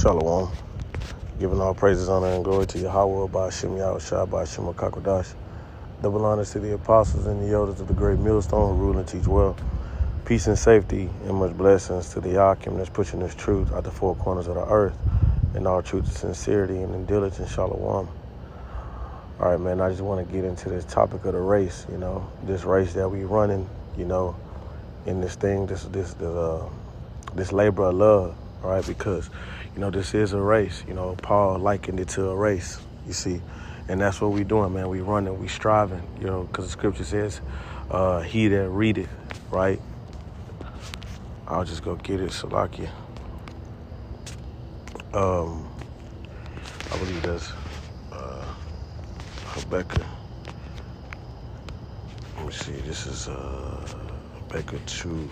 Shalom. Giving all praises, honor, and glory to Yahweh, Ba'ashem Yahushua, Ba'ashem HaKakodash. Double honors to the apostles and the elders of the great millstone who rule and teach well. Peace and safety and much blessings to the Yakim that's pushing this truth out the four corners of the earth. And all truth and sincerity and in diligence. Shalom. All right, man, I just want to get into this topic of the race, this race that we running, in this thing, this labor of love, all right, because, this is a race. Paul likened it to a race, you see, and that's what we doing, man. We running, we striving, because the scripture says, he that readeth, right? I'll just go get it, Salakia. I believe that's Habakkuk. Let me see, this is Habakkuk 2.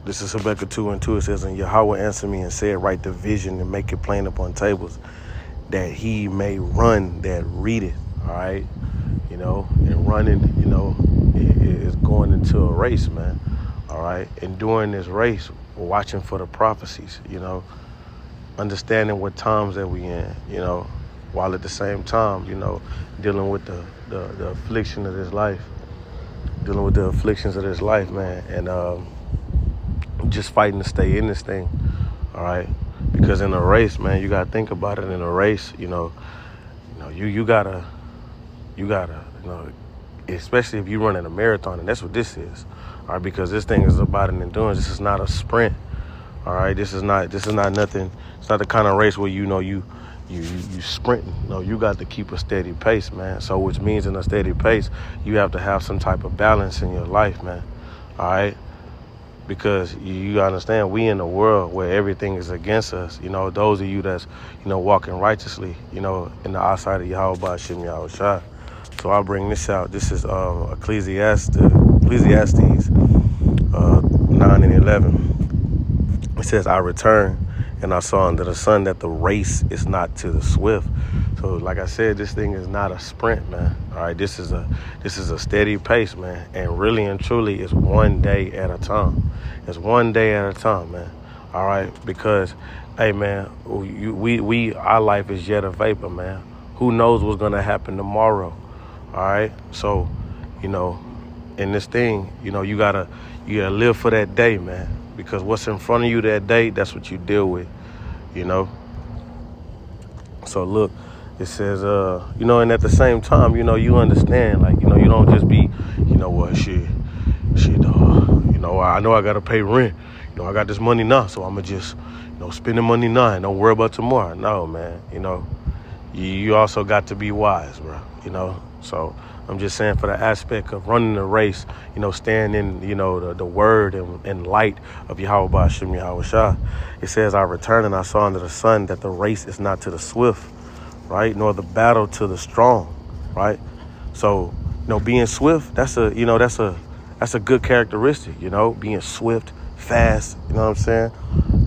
This is Habakkuk 2:2. It says, and Yahweh answered me and said, write the vision and make it plain upon tables, that he may run that readeth. All right, and running, is going into a race, man. All right, and during this race, we're watching for the prophecies, understanding what times that we in, while at the same time, dealing with the affliction of this life, dealing with the afflictions of this life, man, and just fighting to stay in this thing, all right? Because in a race, man, you gotta think about it. In a race, you gotta, especially if you run in a marathon, and that's what this is, all right? Because this thing is about an endurance. This is not a sprint, all right? This is not nothing. It's not the kind of race where you sprinting. No, you got to keep a steady pace, man. So which means in a steady pace, you have to have some type of balance in your life, man. All right? Because you understand, we in a world where everything is against us. Those of you that's, walking righteously, in the eyesight of Yahweh Ba'ashem Yahushua. So I'll bring this out. This is Ecclesiastes 9 and 11. It says, I return and I saw under the sun that the race is not to the swift. So like I said, this thing is not a sprint, man. All right, this is a steady pace, man. And really and truly, it's one day at a time. It's one day at a time, man. All right, because, hey, man, our life is yet a vapor, man. Who knows what's gonna happen tomorrow? All right, so, in this thing, you gotta live for that day, man. Because what's in front of you that day, that's what you deal with, So look, it says, and at the same time, you understand, like, you don't just be, I know I got to pay rent. I got this money now, so I'm going to just, spend the money now and don't worry about tomorrow. No, man, you also got to be wise, bro, So I'm just saying, for the aspect of running the race, staying in, the word and light of Yahweh Ba'ashem Yahushua. It says, I returned and I saw under the sun that the race is not to the swift, right, nor the battle to the strong, right? So, being swift, that's a good characteristic, being swift, fast, you know what I'm saying?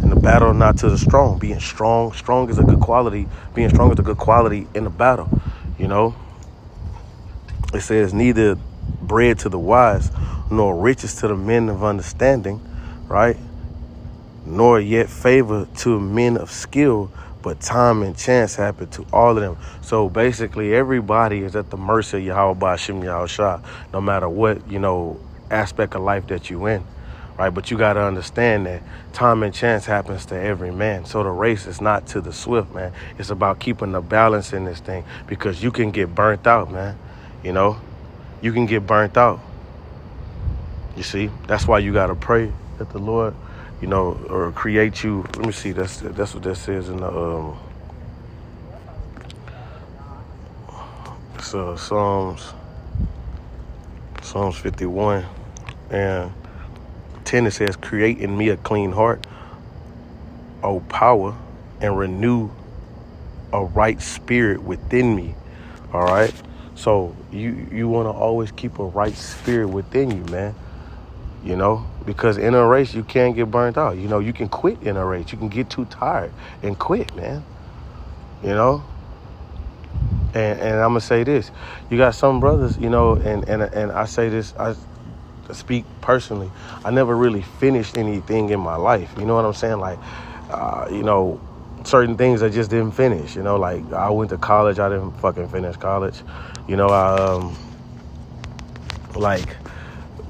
And the battle not to the strong, being strong. Strong is a good quality. Being strong is a good quality in the battle, It says, neither bread to the wise, nor riches to the men of understanding, right? Nor yet favor to men of skill, but time and chance happen to all of them. So basically, everybody is at the mercy of Yahweh Ba'ashem Yahushua, no matter what, aspect of life that you in, right? But you got to understand that time and chance happens to every man. So the race is not to the swift, man. It's about keeping the balance in this thing, because you can get burnt out, man. You can get burnt out. You see, that's why you got to pray that the Lord, or create you. Let me see. That's what that says in the Psalms 51 and 10. It says, create in me a clean heart, O power, and renew a right spirit within me. All right. So you want to always keep a right spirit within you, man. Because in a race, you can't get burnt out. You can quit in a race. You can get too tired and quit, man. And I'm going to say this. You got some brothers, and I say this, I speak personally. I never really finished anything in my life. You know what I'm saying? Like, you know, certain things I just didn't finish. You know, like I went to college, I didn't fucking finish college. You know, I like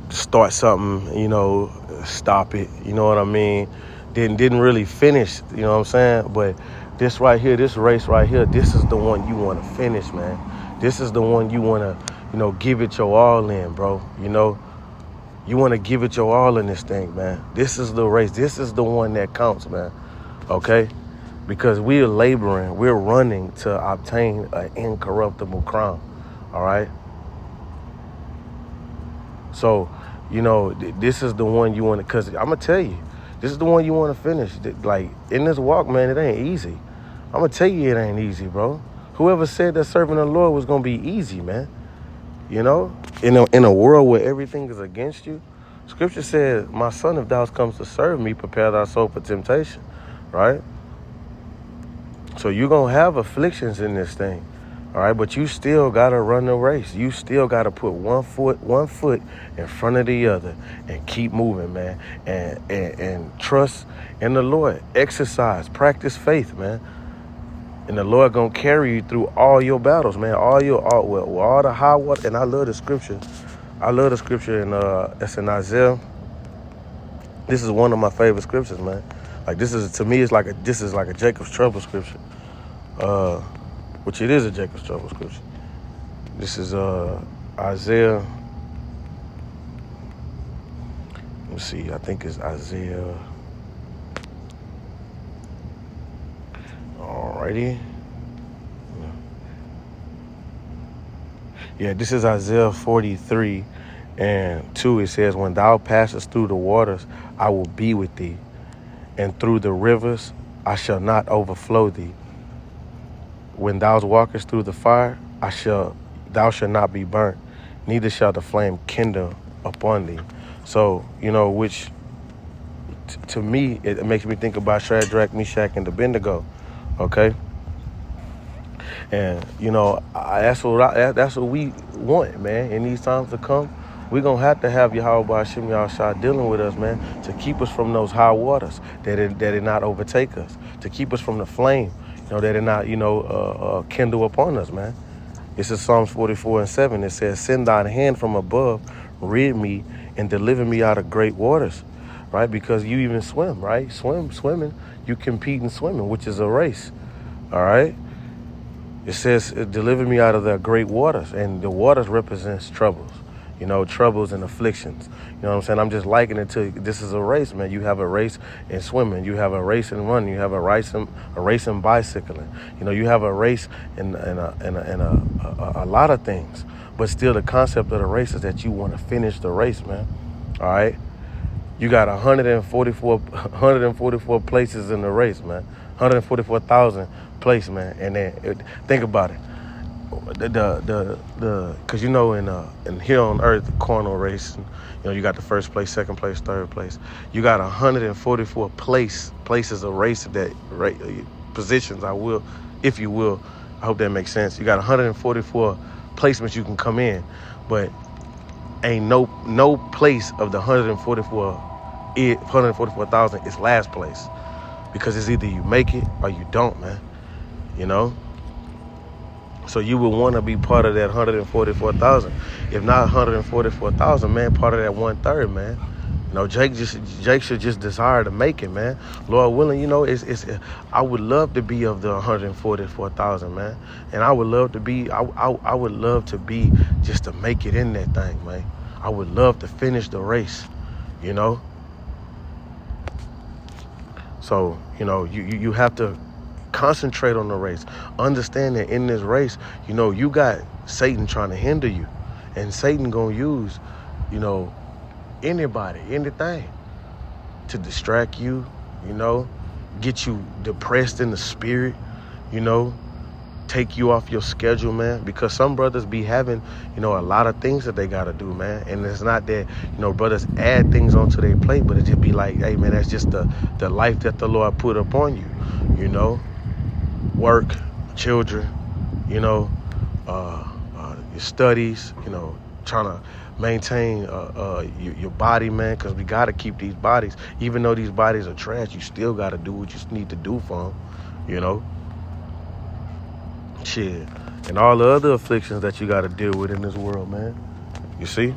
start something, you know, stop it. You know what I mean? Didn't really finish. You know what I'm saying? But this right here, this race right here, this is the one you want to finish, man. This is the one you want to, you know, give it your all in, bro. You know, you want to give it your all in this thing, man. This is the race. This is the one that counts, man. Okay? Because we are laboring, we're running to obtain an incorruptible crown. All right? So, you know, this is the one you want to, because I'm going to tell you, this is the one you want to finish. Like, in this walk, man, it ain't easy. I'm going to tell you it ain't easy, bro. Whoever said that serving the Lord was going to be easy, man. You know, in a world where everything is against you, Scripture says, my son, if thou comes to serve me, prepare thy soul for temptation, right? So you're going to have afflictions in this thing, all right? But you still got to run the race. You still got to put one foot in front of the other and keep moving, man, and trust in the Lord. Exercise, practice faith, man. And the Lord gonna carry you through all your battles, man. All the high water. And I love the scripture. It's in Isaiah. This is one of my favorite scriptures, man. Like this is, to me, this is like a Jacob's trouble scripture. Which it is a Jacob's trouble scripture. This is Isaiah. Let me see. I think it's Isaiah. Alrighty. Yeah, this is Isaiah 43 and 2. It says, when thou passest through the waters, I will be with thee. And through the rivers, I shall not overflow thee. When thou walkest through the fire, thou shalt not be burnt, neither shall the flame kindle upon thee. So, you know, which to me, it makes me think about Shadrach, Meshach, and Abednego. Okay, and you know that's what we want, man. In these times to come, we're gonna have to have Yahweh Hashem Yahushua dealing with us, man, to keep us from those high waters that it not overtake us, to keep us from the flame, you know, that it not kindle upon us, man. This is Psalms 44:7. It says, "Send thine hand from above, rid me, and deliver me out of great waters." Right, because you even swim, right? Swimming. You compete in swimming, which is a race. All right. It says, deliver me out of the great waters. And the waters represents troubles, you know, troubles and afflictions. You know what I'm saying? I'm just likening it to, this is a race, man. You have a race in swimming. You have a race in running. You have a race in bicycling. You know, you have a race in a lot of things. But still, the concept of the race is that you want to finish the race, man. All right. You got 144 places in the race, man. 144,000 places, man. And then think about it. Because you know, in here on Earth, the carnal race, you know, you got the first place, second place, third place. You got 144 places of race positions. If you will. I hope that makes sense. You got 144 placements you can come in, but ain't no place of the 144,000 is last place, because it's either you make it or you don't, man. You know, so you would want to be part of that 144,000. If not 144,000, man, part of that 1/3, man. You know, Jake should just desire to make it, man. Lord willing, you know, I would love to be of the 144,000, man. And I would love to be just to make it in that thing, man. I would love to finish the race, you know. So, you know, you have to concentrate on the race. Understand that in this race, you know, you got Satan trying to hinder you. And Satan gonna use, you know, anybody, anything to distract you, you know, get you depressed in the spirit, you know, take you off your schedule, man. Because some brothers be having, you know, a lot of things that they got to do, man. And it's not that, you know, brothers add things onto their plate, but it just be like, hey, man, that's just the life that the Lord put upon you, you know, work, children, you know, your studies, you know, trying to maintain your body, man, because we got to keep these bodies. Even though these bodies are trash, you still got to do what you need to do for them, you know? Shit. And all the other afflictions that you got to deal with in this world, man. You see?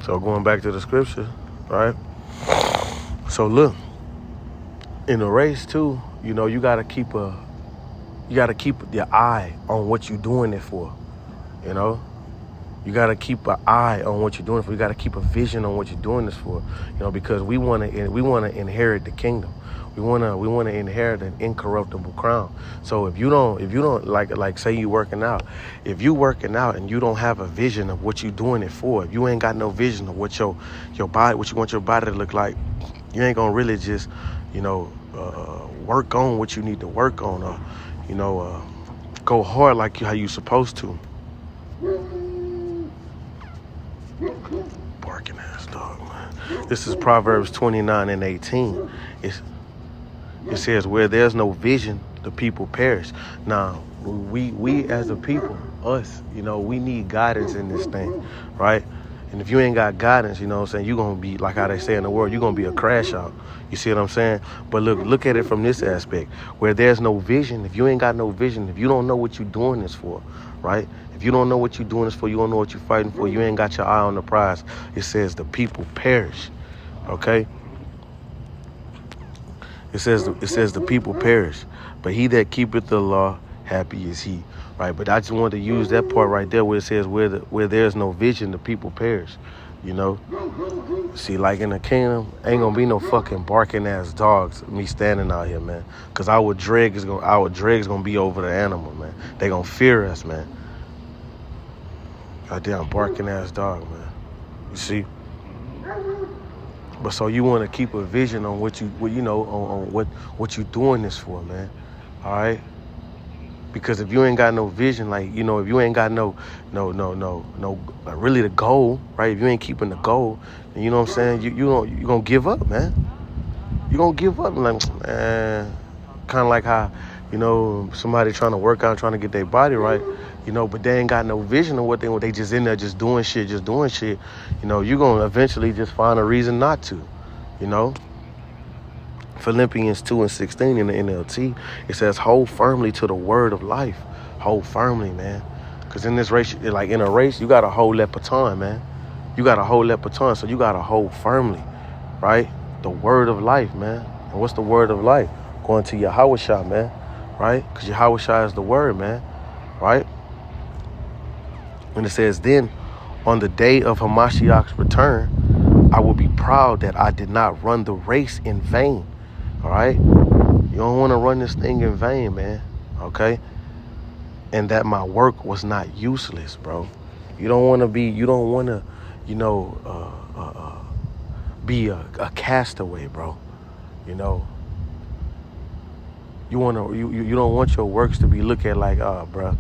So going back to the scripture, right? So look, in the race too, you know, you got to keep your eye on what you're doing it for, you know? You got to keep an eye on what you're doing it for. You got to keep a vision on what you're doing this for, you know, because we want to inherit the kingdom. We want to inherit an incorruptible crown. So if you don't like say you working out, if you working out and you don't have a vision of what you're doing it for, if you ain't got no vision of what your body, what you want your body to look like, you ain't gonna really just, you know, work on what you need to work on, or, you know, go hard like how you supposed to. Barking ass dog, man. This is Proverbs 29:18. It says, where there's no vision, the people perish. Now, we as a people, us, you know, we need guidance in this thing, right? And if you ain't got guidance, you know what I'm saying, you're going to be, like how they say in the world, you're going to be a crash out. You see what I'm saying? But look at it from this aspect. Where there's no vision, if you ain't got no vision, if you don't know what you're doing this for, right? If you don't know what you're doing this for, you don't know what you're fighting for, you ain't got your eye on the prize, it says the people perish, okay? It says the people perish, but he that keepeth the law, happy is he, right? But I just wanted to use that part right there where it says where there's no vision, the people perish, you know? See, like in the kingdom, ain't gonna be no fucking barking ass dogs, me standing out here, man. Cause our dregs gonna be over the animal, man. They gonna fear us, man. Goddamn barking ass dog, man. You see? But so you want to keep a vision on what on what you doing this for, man. All right? Because if you ain't got no vision, like, you know, if you ain't got no really the goal, right? If you ain't keeping the goal, then you know what I'm saying, you gonna give up, man. You gonna give up, like, man. Kind of like how, you know, somebody trying to work out, trying to get their body right, you know, but they ain't got no vision of what they just in there just doing shit. You know, you're going to eventually just find a reason not to, you know. Philippians 2:16 in the NLT, it says, hold firmly to the word of life. Hold firmly, man. Because in this race, like in a race, you got to hold that baton, man. You got to hold that baton, so you got to hold firmly, right? The word of life, man. And what's the word of life? Going to Yahushua, man, right? Because Yahushua is the word, man, right? And it says, then on the day of Hamashiach's return, I will be proud that I did not run the race in vain, all right? You don't want to run this thing in vain, man, okay? And that my work was not useless, bro. You don't want to, you know, be a castaway, bro, you know. You don't want your works to be looked at like, bro,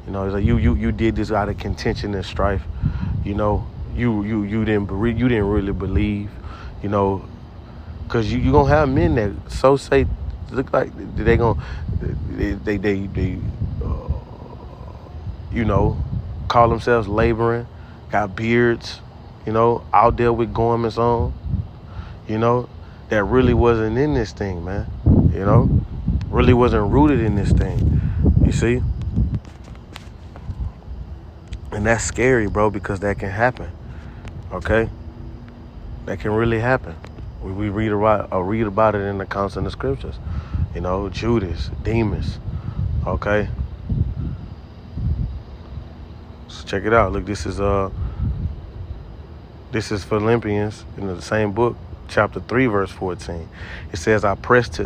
you know, it's like you did this out of contention and strife, you know. You didn't really believe, you know, because you gonna have men that so say look like they you know, call themselves laboring, got beards, you know, out there with garments on, you know, that really wasn't in this thing, man, you know. Really wasn't rooted in this thing, you see? And that's scary, bro, because that can happen, okay? That can really happen. We read about it in the accounts in the scriptures, you know, Judas, Demas, okay? So check it out. Look, this is Philippians in the same book, chapter 3, verse 14. It says, I press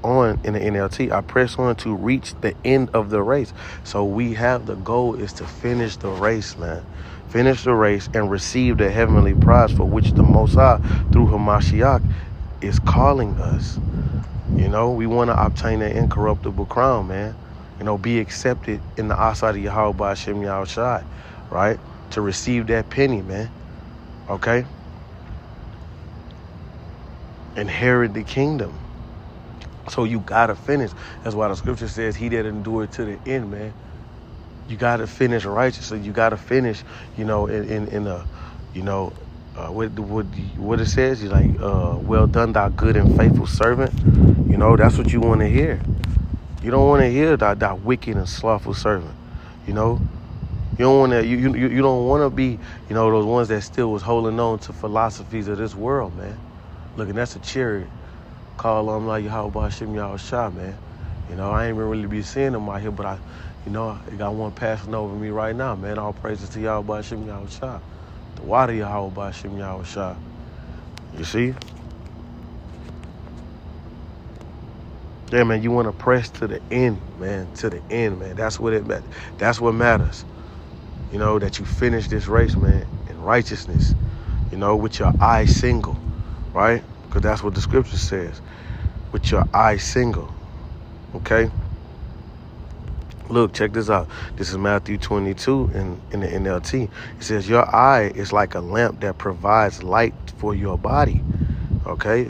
on, in the NLT, I press on to reach the end of the race. So we have, the goal is to finish the race, man. Finish the race and receive the heavenly prize for which the Most High, through Hamashiach, is calling us. You know, we want to obtain an incorruptible crown, man. You know, be accepted in the eyesight of Yahweh Hashem Yahushai, right? To receive that penny, man. Okay? Inherit the kingdom. So you gotta finish. That's why the scripture says he that endured to the end, man. You got to finish righteously. You got to finish, in a, what it says. You're like, well done, thou good and faithful servant. That's what you want to hear. You don't want to hear that wicked and slothful servant. You don't want to. You don't want to be, those ones that still was holding on to philosophies of this world, man. Look, and that's a chariot. Call on like Yahweh Hashem Yahushua, man. I ain't even really be seeing them out here, but I got one passing over me right now, man. All praises to Yahweh Hashem Yahushua. The water Yahweh Hashem Yahushua. You see? Yeah, man, you want to press to the end, man. To the end, man. That's what matters. That you finish this race, man, in righteousness. With your eye single, right? Because that's what the scripture says. With your eye single. Okay? Look, check this out. This is Matthew 22 in the NLT. It says, your eye is like a lamp that provides light for your body. Okay?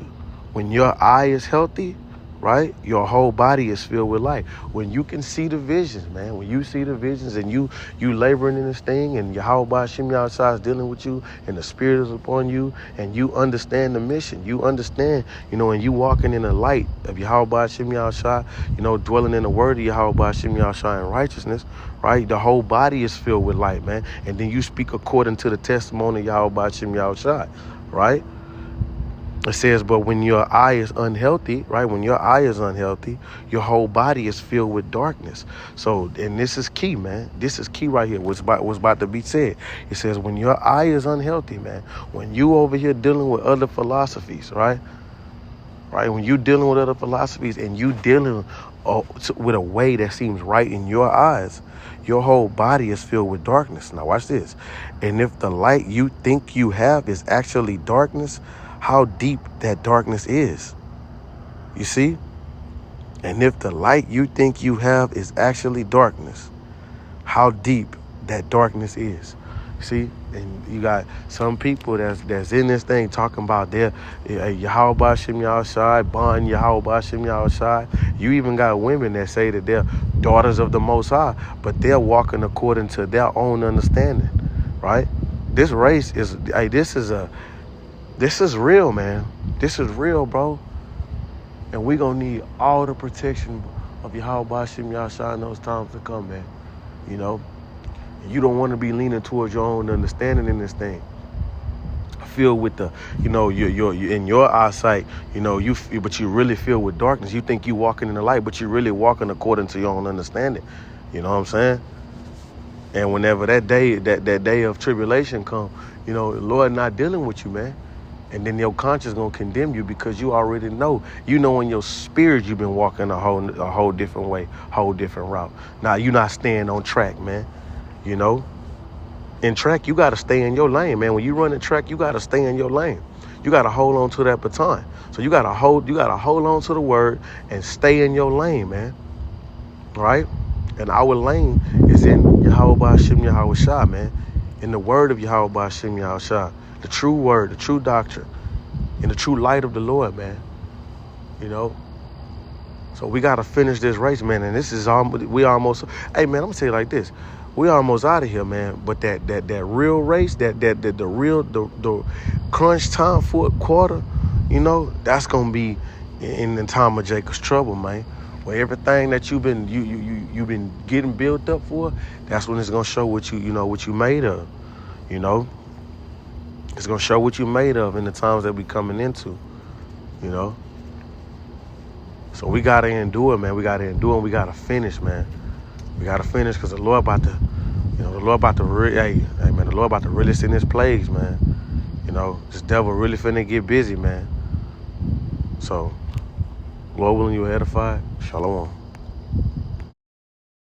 When your eye is healthy, right, your whole body is filled with light. When you can see the visions, man, when you see the visions and you laboring in this thing and Yahweh Hashem Yahushua is dealing with you and the Spirit is upon you and you understand the mission, you understand, and you walking in the light of Yahweh Hashem Yahushua, dwelling in the word of Yahweh Hashem Yahushua in righteousness, right, the whole body is filled with light, man. And then you speak according to the testimony of Yahweh Hashem Yahushua, right? It says, but when your eye is unhealthy, right? When your eye is unhealthy, your whole body is filled with darkness. So, and this is key, man. This is key right here. What's about to be said. It says, when your eye is unhealthy, man, when you over here dealing with other philosophies, right? Right? When you dealing with other philosophies and you dealing with a way that seems right in your eyes, your whole body is filled with darkness. Now watch this. And if the light you think you have is actually darkness, how deep that darkness is. You see? And if the light you think you have is actually darkness, how deep that darkness is. See? And you got some people that's in this thing talking about their Yahweh Hashem Yahushua, Bon Yahweh Hashem Yahushua. You even got women that say that they're daughters of the Most High, but they're walking according to their own understanding, right? This race is, this is real, man. This is real, bro. And we gonna need all the protection of Yahweh Hashem Yahushua in those times to come, man. You don't want to be leaning towards your own understanding in this thing. Filled with the, you're in your eyesight, but you really filled with darkness. You think you walking in the light, but you're really walking according to your own understanding. You know what I'm saying? And whenever that day of tribulation come, the Lord not dealing with you, man. And then your conscience gonna condemn you because you already know. In your spirit you've been walking a whole different way, whole different route. Now you're not staying on track, man. In track you gotta stay in your lane, man. When you run in track, you gotta stay in your lane. You gotta hold on to that baton. So you gotta hold on to the word and stay in your lane, man. Right? And our lane is in Yahweh Hashem Yahushua, man. In the word of Yahweh Hashem Yahushua. The true word, the true doctrine, and the true light of the Lord, man. So we got to finish this race, man. And this is we almost, hey, man, I'm going to tell you like this. We almost out of here, man. But that real race, the crunch time for a quarter, that's going to be in the time of Jacob's trouble, man. Where everything that you've been getting built up for, that's when it's going to show what you made of, It's going to show what you made of in the times that we coming into, So we got to endure, man. We got to endure and we got to finish, man. We got to finish because the Lord about to, the Lord about to really send his plagues, man. This devil really finna get busy, man. So, Lord willing, you edified. Shalom.